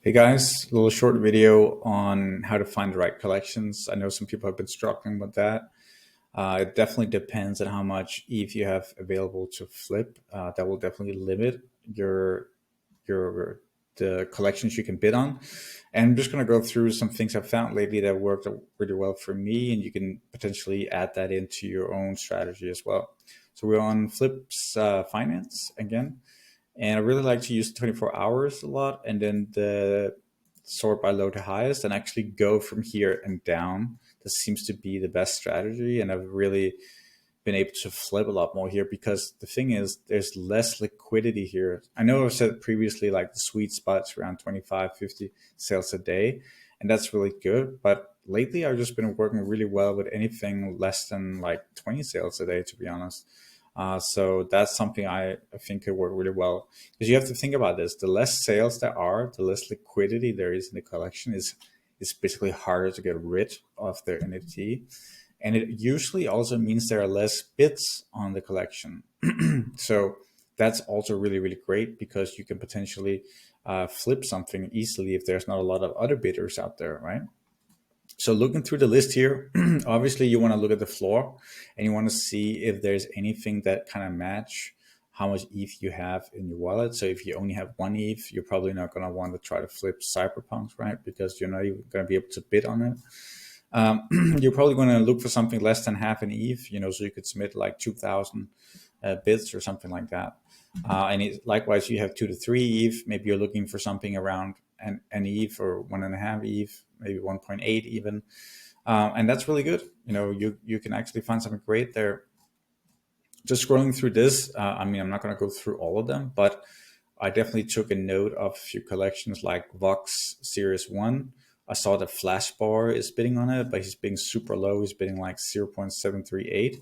Hey guys, a little short video on how to find the right collections. I know some people have been struggling with that. It definitely depends on how much ETH you have available to flip. That will definitely limit your the collections you can bid on. And I'm just going to go through some things I've found lately that worked really well for me, and you can potentially add that into your own strategy as well. So we're on Flips Finance again. And I really like to use 24 hours a lot and then the sort by low to highest and actually go from here and down. This seems to be the best strategy. And I've really been able to flip a lot more here because the thing is there's less liquidity here. I know I've said previously, like the sweet spot's around 25, 50 sales a day. And that's really good. But lately I've just been working really well with anything less than like 20 sales a day, to be honest. So that's something I think could work really well because you have to think about this. The less sales there are, the less liquidity there is in the collection is basically harder to get rid of their NFT. And it usually also means there are less bids on the collection. So that's also really, really great because you can potentially flip something easily if there's not a lot of other bidders out there, right? So looking through the list here, obviously you want to look at the floor and you want to see if there's anything that kind of match how much ETH you have in your wallet. So if you only have one ETH, you're probably not going to want to try to flip Cyberpunks, right? Because you're not even going to be able to bid on it. You're probably going to look for something less than half an ETH, so you could submit like 2,000 bids or something like that. Likewise, you have 2 to 3 ETH. Maybe you're looking for something around an ETH or 1.5 ETH, maybe 1.8 even. And that's really good. You can actually find something great there. Just scrolling through this, I'm not going to go through all of them, but I definitely took a note of a few collections like Vox Series 1. I saw the Flash Bar is bidding on it, but he's bidding super low. He's bidding like 0.738.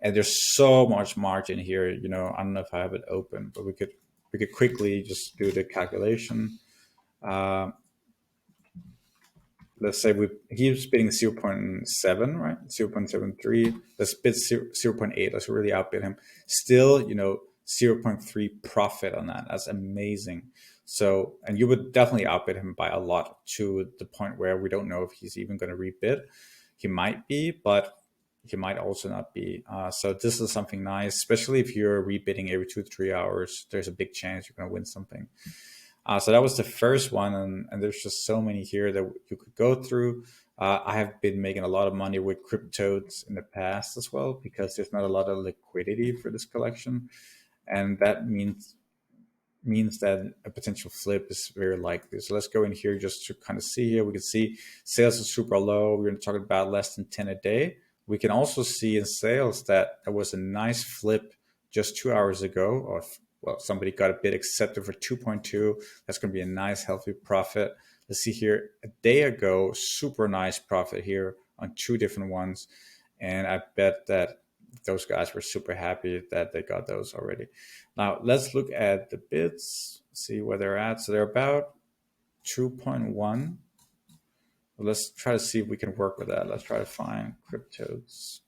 And there's so much margin here. I don't know if I have it open, but we could quickly just do the calculation. Let's say he's bidding 0.7, right? 0.73. Let's bid 0.8. Let's really outbid him. Still, 0.3 profit on that. That's amazing. So, and you would definitely outbid him by a lot to the point where we don't know if he's even going to rebid. He might be, but he might also not be. So this is something nice, especially if you're rebidding every 2 to 3 hours. There's a big chance you're going to win something. So that was the first one, and there's just so many here that you could go through. I have been making a lot of money with cryptos in the past as well because there's not a lot of liquidity for this collection, and that means that a potential flip is very likely. So let's go in here just to kind of see here. We can see sales are super low. We're going to talk about less than 10 a day. We can also see in sales that there was a nice flip just 2 hours ago of, well, somebody got a bid accepted for 2.2. That's going to be a nice, healthy profit. Let's see here, a day ago, super nice profit here on 2 different ones. And I bet that those guys were super happy that they got those already. Now, let's look at the bids, see where they're at. So they're about 2.1. Let's try to see if we can work with that. Let's try to find cryptos.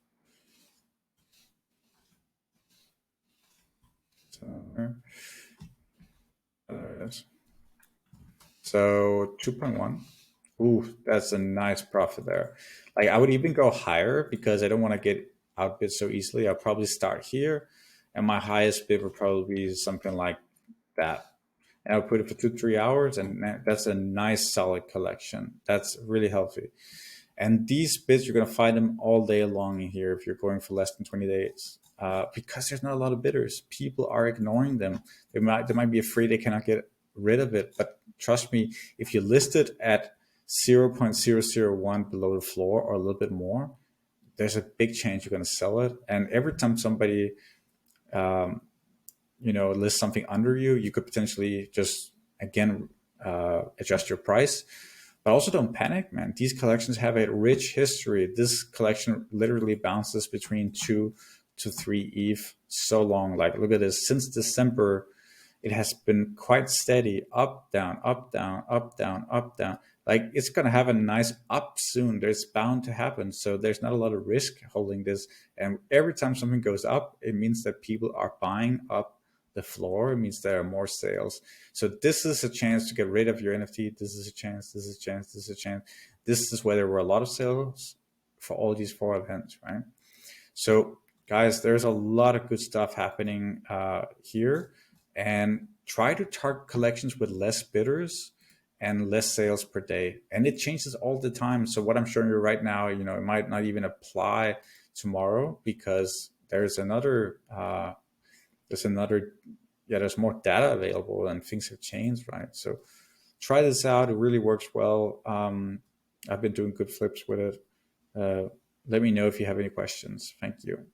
So there it is. So 2.1. Ooh, that's a nice profit there. Like I would even go higher because I don't want to get outbid so easily. I'll probably start here, and my highest bid would probably be something like that. And I'll put it for 2 to 3 hours, and that's a nice solid collection. That's really healthy. And these bids, you're going to find them all day long in here if you're going for less than 20 days. Because there's not a lot of bidders. People are ignoring them. They might be afraid they cannot get rid of it. But trust me, if you list it at 0.001 below the floor or a little bit more, there's a big chance you're going to sell it. And every time somebody list something under you, you could potentially just again adjust your price. But also don't panic, man. These collections have a rich history. This collection literally bounces between 2 to 3 ETH so long. Like look at this, since December it has been quite steady, up, down, up, down, up, down, up, down. Like it's going to have a nice up soon. There's bound to happen. So there's not a lot of risk holding this. And every time something goes up, it means that people are buying up the floor, it means there are more sales. So this is a chance to get rid of your NFT. This is a chance. This is a chance. This is a chance. This is where there were a lot of sales for all these 4 events, right? So guys, there's a lot of good stuff happening here, and try to target collections with less bidders and less sales per day. And it changes all the time. So what I'm showing you right now, it might not even apply tomorrow, because there's there's more data available and things have changed, right? So try this out. It really works well. I've been doing good flips with it. Let me know if you have any questions. Thank you.